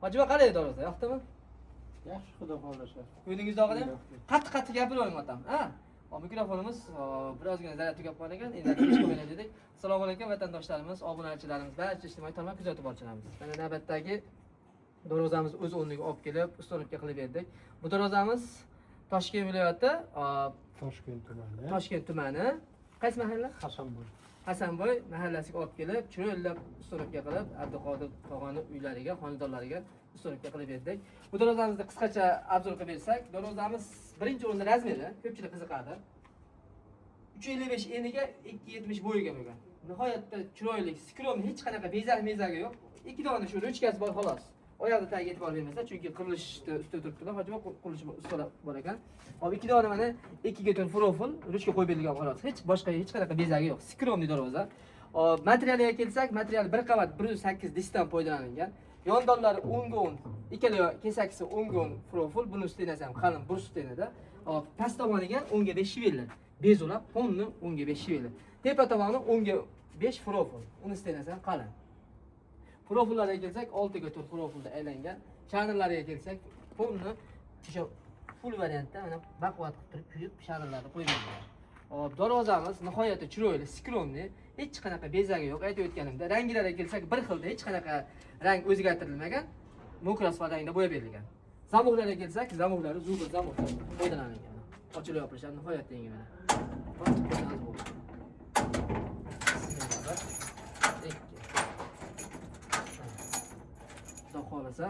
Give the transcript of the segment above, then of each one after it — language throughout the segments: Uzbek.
Hojiba qalay dorozda, yoqdimi? Yaxshi, xudo xolasa. O'zingiz dog'ida qattiq gapirib otaman, ha? Mikrofonimiz birozgina zarar tugab qolgan ekan. Endi ish qilmaylik dedik. Assalomu alaykum vatandoshlarimiz, obunachilarimiz, barcha ijtimoiy tarmoq kuzatib borchilarimiz. Mana navbatdagi dorozamiz o'z o'rniga olib kelib, ustolikka qilib berdik. Bu dorozamiz Toshkent viloyati, Toshkent tumani. Qaysi mahalla? Hasanboy mahallasiga olib kelib, chiroylab ustolikka qilib, Abduqodir tog'ani uylariga, xonadonlariga ustolikka qilib berdik. Bu dorozamizni qisqacha obzor qilib bersak, dorozamiz birinchi o'rinda razmeri, ko'pchilik qiziqadi. 355 eniga 270 bo'yiga bo'lgan. Nihoyatda chiroyli, skromli, hech qanaqa bezak-mezagi yo'q. Ikki dona shu ruchkasi bor xolos. Oyoqda tagiga e'tibor bermaslar, chunki qurilishda ustida turibdilar. Hojiba qurilish ustalar bor ekan. Hop, ikki dona mana 2 ga to'rt profil ruchka qo'yib berilgan xolos. Hech qanaqa bezagi yo'q. Skromli doroza. Materialiga kelsak, material 1 qavat 108 disdan foydalanilgan. Yondonlari 10 ga 10, ikkala kesakisi 10 ga 10 profil, buni ustinasi ham qalin brus ustinada. Past tomoniga 10 ga 5 shivellar. Bezolab, fonni 10 ga 5 shivellar. Tepa tomoni 10 ga 5 profil. Uni ustinasi ham qalin. Profillariga kelsak, 6 ga 4 profilda aylangan. Chanellariga kelsak, fonni o'sha full variantda mana baquvvat qilib turib, kuyib chanellarni qo'yib bergan. Hop, dorozamiz nihoyatda chiroyli, skromli, hech qanaqa bezagi yo'q. Aytib o'tganimda, ranglariga kelsak, bir xilda, hech qanaqa rang o'zgartirilmagan, mokrasfat rangda bo'yab berilgan. Zamoqlarga kelsak, zamoqlari zubir zamoqdan foydalanilgan. Ochilib yopilishadi nihoyatda yengil mana. Xudo xolasa,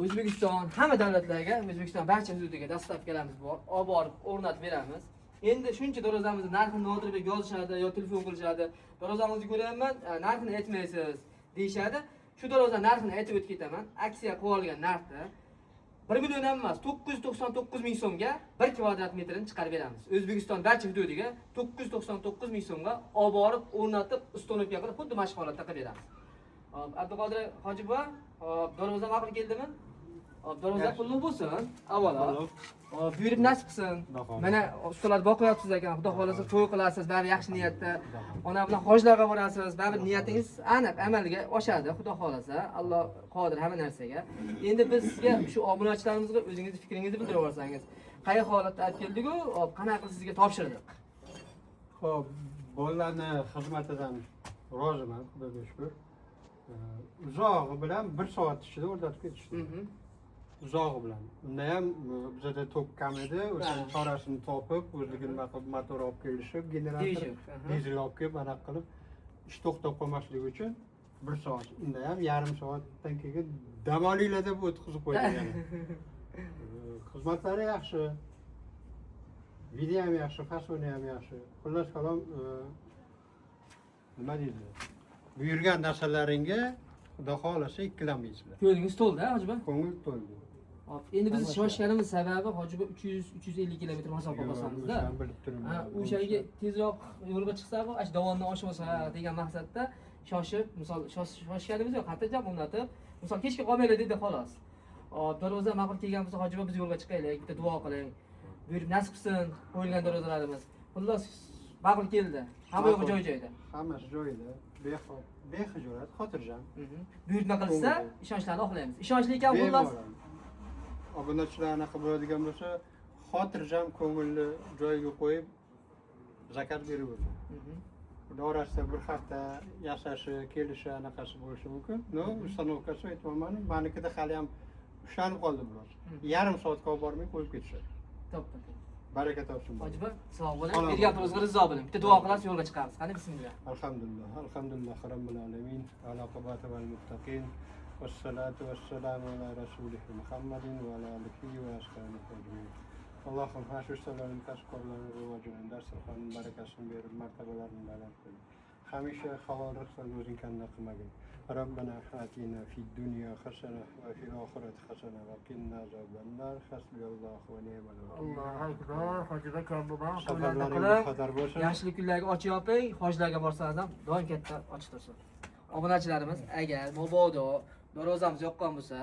O'zbekiston hamma davlatlarga, O'zbekiston barcha hududiga dastavkalarimiz bor. Olib borib o'rnatib beramiz. Endi shuncha dorozamizni narxini Nodirbek yozishadi yo telefon qilishadi. Dorozamizni ko'ryapman, narxini aytmaysiz deyishadi. Shu doroza narxini aytib o'tib ketaman. Aksiya qilib olgan narxda 1 million emas, 999 ming so'mga 1 kvadrat metrini chiqarib beramiz. O'zbekiston barcha hududiga 999 ming so'mga olib borib o'rnatib, ustolikka qilib xuddi mashq holatda qilib beramiz. Abduqodir Hojiboy, doroza ma'qul keldimi? Doroza pulli bo'lsin, avvalo. Buyurib nasib qilsin. Mana ustalar boqyapsiz ekan, xudo xolasa to'y qilasiz, baribir yaxshi niyatda. Ona bilan hojlarga borasiz, baribir niyatingiz aniq amalga oshadi, xudo xolasa. Alloh qodir hamma narsaga. Endi biz sizga shu obunachilarimizga o'zingizni fikringizni bildirib olsangiz, qay holatda olib keldik-ku, qanaqa qilib sizga topshirdik? Xo'p, bolalarni xizmatidan roziman, xudoga shukr. Uzog'i bilan 1 soat ichida o'rgatib ketishdi. Uzog'i bilan. Unda ham bizda tok kam edi, o'sha chorasini topib, o'zligini motor olib kelishib, generator dizel olib kelib, aniq qilib ish to'xtab qolmasligi uchun 1 soat. Unda ham yarim soatdan keyin dam olinglar deb o'tkazib qo'ygan. Xizmatlari yaxshi. Video ham yaxshi, fasoni ham yaxshi. Xullas kalom nima deydi? Buyurgan narsalaringga xudo xolasa ikkilanmaysizlar. Ko'nglingiz to'ldi, Hojiboy? Ko'ngil to'ldi. Hop, endi biz shoshganimiz sababi Hojiboy 300-350 kilometr masofa bosamizda. O'shaga tezroq yo'lga chiqsa-ku, ash davondan oshib olsa degan maqsadda shoshib, misol shoshganimiz yo'q, xatirjam o'rnatib, misol kechga qolmaylar dedi xolos. Hop, doroza ma'qul kelgan bo'lsa Hojiboy biz yo'lga chiqaylik, bitta duo qiling. Buyurib nasib qilsin qo'yilgan dorozalarimiz. Xullas ma'qul keldi. Hamma yo'q joy-joyda. Hammasi joyida. Bexijolat, xotirjam. Buyurtma qilsa, ishonchlarni oqlaymiz. Ishonchli ekan xullas. Obunachilarni qilib bo'ladigan bo'lsa, xotirjam ko'ngilni joyiga qo'yib zakaz beraveradi. Ular orasida bir hafta yashashi, kelishi anaqasi bo'lishi mumkin. No, ustanovkasi aytmaman, menikida hali ham ushlanib qoldi biroz. Yarim soatga olib bormay qo'yib ketishadi. To'ppa. Baraka topsin. Hojiboy, sog' bo'ling. Bergan pulingizni rizo bo'ling. Bitta duo qilasiz, yo'lga chiqamiz. Qani bismillah. Alhamdulillah. Alhamdulillah robbil alamin. Aloqibati val muttaqin. Vassalatu vassalamu ala rasulih Muhammadin va ala alihi va ashabihi ajmain. Allohim ha shu ustalarning tashqorlarini rivojini, dasturxonning barakasini berib, martabalarini baland qil. Hamisha halol rizqdan o'zing kanda qilmagin. Rabbana atina fid dunya hasana va fil oxirati hasana va qina azobannar. Hasbiyallohu va ni'mal vakil. Allohu akbar. Hojiboy kambuban qo'llarni qilib, yaxshilik kunlarga ochib yoping, hojlarga borsangiz ham doim katta ochiq tursin. Obunachilarimiz agar mabodo dorozamiz yoqqan bo'lsa,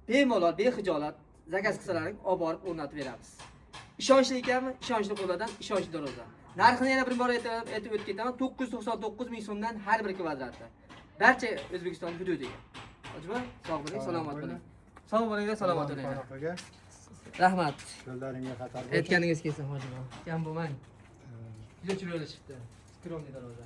bemalol, bexijolat zakaz qilsalaring, olib borib o'rnatib beramiz. Ishonchli ekanmi? Ishonchli qo'llardan ishonchli doroza. Narxini yana bir bor aytib o'tib ketaman. 999 ming so'mdan har bir kvadrati. Barcha O'zbekiston hududiga. Hojiman, sog' bo'ling, Sog' salomat bo'ling. bo'ling. Sog' bo'ling, salomat bo'ling. Panohiga, Rahmat. yo'llaringga xatar bo'lsin. Aytganingiz kelsin hojiman. Kam bo'lmang. Juda chiroyli chiqdi. Skromniy darvoza.